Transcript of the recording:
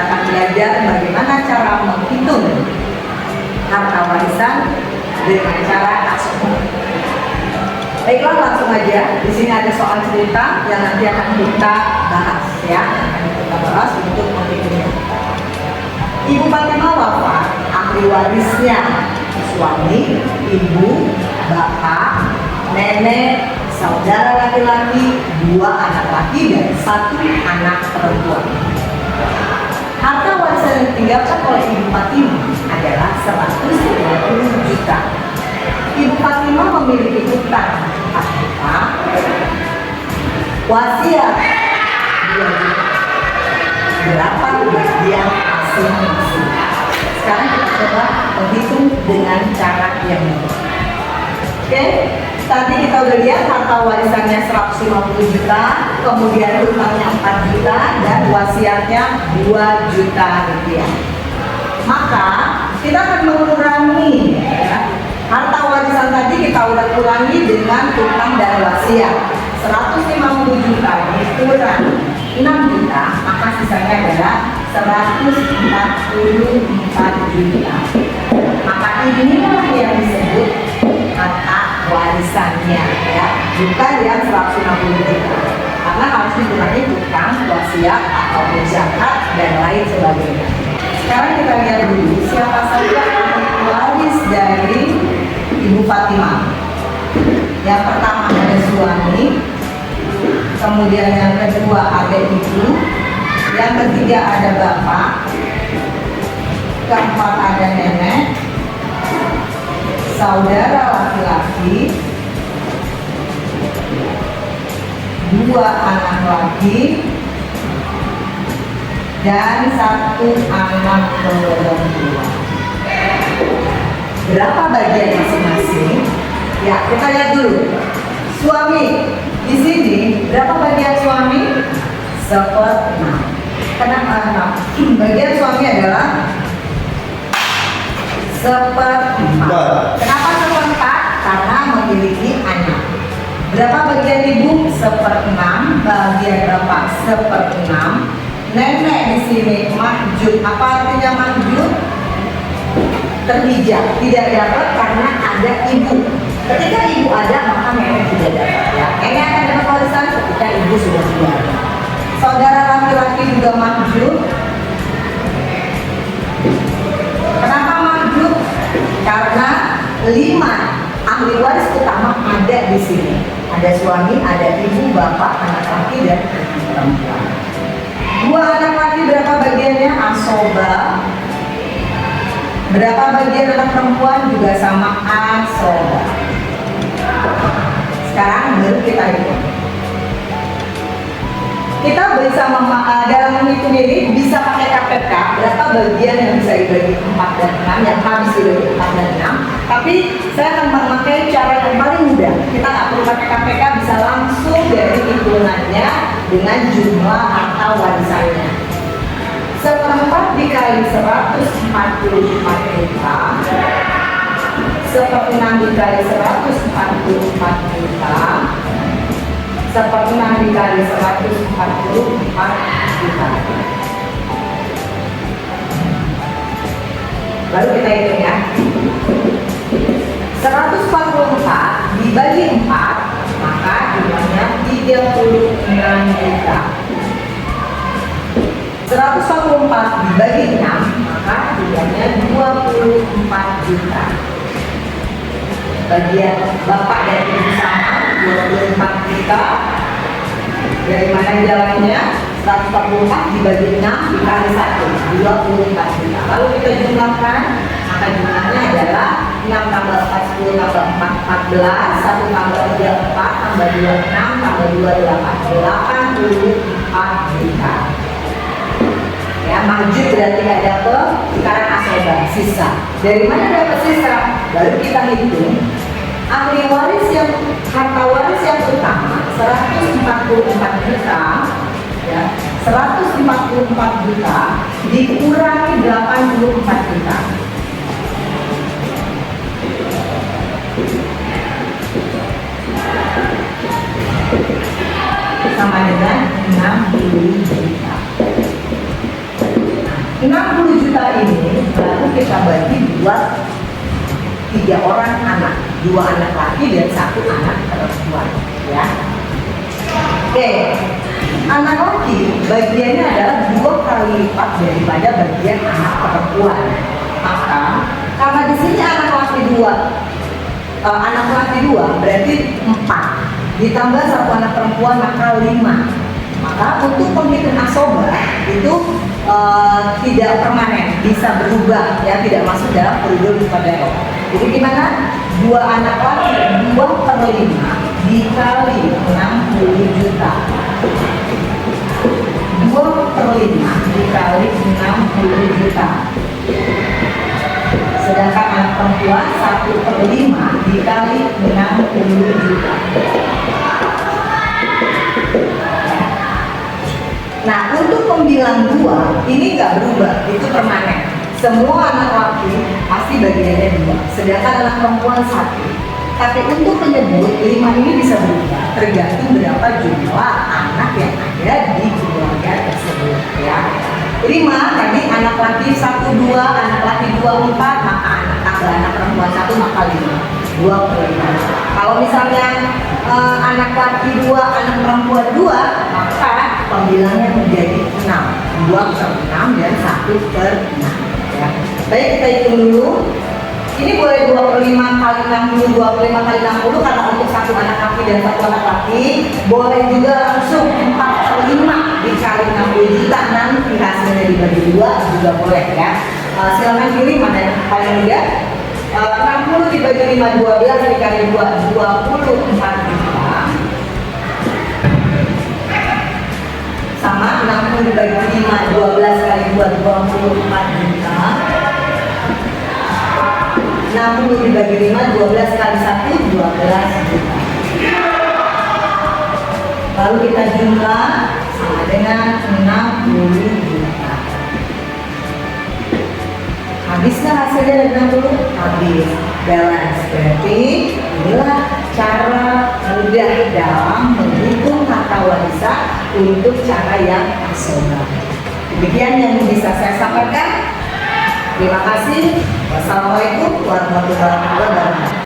akan belajar bagaimana cara menghitung harta warisan dengan cara asumsi. Baiklah, langsung aja. Di sini ada soal cerita yang nanti akan kita bahas ya. Akan kita bahas untuk menghitungnya. Ibu Fatimah wafat, ahli warisnya suami, ibu, bapak, nenek, saudara laki-laki, 2 anak laki dan 1 anak perempuan. Harta warisan yang ditinggalkan oleh Ibu Fatimah adalah 150 juta. Ibu Fatimah memiliki hutang 4 juta, wasiat 2 juta. Berapa bagian masing-masing? Sekarang kita coba menghitung dengan cara yang mudah. Oke, tadi kita udah lihat harta warisannya 150 juta, kemudian hutangnya 4 juta dan wasiatnya 2 juta rupiah. Maka kita akan mengurangi ya, harta warisan tadi kita udah kurangi dengan hutang dan wasiat. 150 juta dikurang 6 juta, maka sisanya adalah 144 juta. Maka inilah yang disebut harta warisannya ya, bukan yang 150 juta. Karena harus dikurangi hutang, wasiat atau zakat dan lain sebagainya. Sekarang kita lihat dulu siapa saja ahli waris dari Ibu Fatimah. Yang pertama ada suami, kemudian yang kedua ada ibu, yang ketiga ada bapak, keempat ada nenek, saudara laki-laki, 2 anak laki, dan 1 anak perempuan. Berapa bagian masing-masing? Ya, kita lihat dulu. Suami, di sini berapa bagian suami? 1/6. Kenapa 6? Bagian suami adalah 1/4. Kenapa 1/4? Karena memiliki anak. Berapa bagian ibu? 1/6. Bagian bapak 1/6. Nenek di sini mahjub. Apa artinya mahjub? Terhijab, tidak dapat karena ada ibu. Ketika ibu ada, maka nenek tidak dapat ya. Nenek akan dapat warisan ketika ibu sudah tidak ada. Saudara laki-laki juga mahjub. Kenapa mahjub? Karena 5 ahli waris utama ada di sini. Ada suami, ada ibu, bapak, anak laki dan anak perempuan. 2 anak laki berapa bagiannya? Asoba. Berapa bagian anak perempuan? Juga sama asoba. Sekarang baru kita hitung. Kita bisa dalam menghitung ini bisa pakai KPK. Berapa bagian yang bisa dibagi 4 dan 6, yang harus dibagi 4 dan 6. Tapi saya akan memakai cara yang paling mudah. Kita nggak perlu pakai KPK, bisa langsung dari hitungannya dengan jumlah harta warisannya. 1/4 dikali 144 juta, 1/6 dikali 144 juta, 1/6 dikali 144 juta. Baru kita hitung ya. 144 dibagi 4, maka jumlahnya 36 juta. 144 dibagi 6, maka jumlahnya 24 juta. Bagian bapak dan ibu sama, 24 juta. Dari mana jalannya? 144 dibagi 6 dikali 1, 24 juta. Lalu kita jumlahkan, maka jumlahnya adalah 6 tambah 4, 10 tambah 4, 14, 1 tambah 3, 4, tambah 2, 6, tambah 2, 8, 84 juta. Ya, mahjub berarti nggak dapet, sekarang asoba, sisa. Dari mana dapat sisa? Baru kita hitung. Ahli waris yang harta waris yang utama 144 juta, ya, 144 juta dikurangi 84 juta. Sama dengan 60 juta. kita bagi buat 3 orang anak, 2 anak laki dan 1 anak perempuan, ya. Oke, anak laki bagiannya adalah 2 kali lipat daripada bagian anak perempuan. Maka karena di sini anak laki 2 berarti 4 ditambah 1 anak perempuan maka 5. Maka untuk penghitung asoba itu tidak permanen, bisa berubah, ya, tidak masuk dalam koridor Avogadro. Jadi gimana? 2 anak laki 2/5 dikali 60 juta. 2/5 dikali 60 juta. Sedangkan anak perempuan 1/5 dikali 60 juta. Nah, untuk pembilang 2 ini nggak berubah, itu permanen. Semua anak laki pasti bagiannya 2, sedangkan anak perempuan 1. Tapi untuk menyebut 5 ini bisa berubah, tergantung berapa jumlah anak yang ada di keluarga tersebut, ya. 5 tadi anak laki 1, 2, anak laki 2, 4, maka anak perempuan 1 maka 5. 2/5. Kalau misalnya anak laki 2, anak perempuan 2, maka pembilangnya menjadi 6. 2/6 dan 1/6, ya. Baik, kita hitung dulu. Ini boleh 2/5 kali 60, 2/5 kali 60 karena untuk 1 anak laki dan 1 anak laki. Boleh juga langsung 4/5 dikali 60 juta, nanti hasilnya dibagi 2 juga boleh, ya. Silakan pilih mana yang paling mudah. 60 dibagi 5, 12 dikali 2, 24 juta. Sama 60 dibagi 5, 12 kali 2, 24 juta. 60 dibagi 5, 12 kali 1, 12 juta. Lalu kita jumlah sama dengan 60 juta. Habisnya hasilnya dari 60? Habis. Balance. Berarti inilah cara mudah dalam menghitung harta warisan untuk cara yang asoba. Demikian yang bisa saya sampaikan. Terima kasih. Wassalamualaikum warahmatullahi wabarakatuh.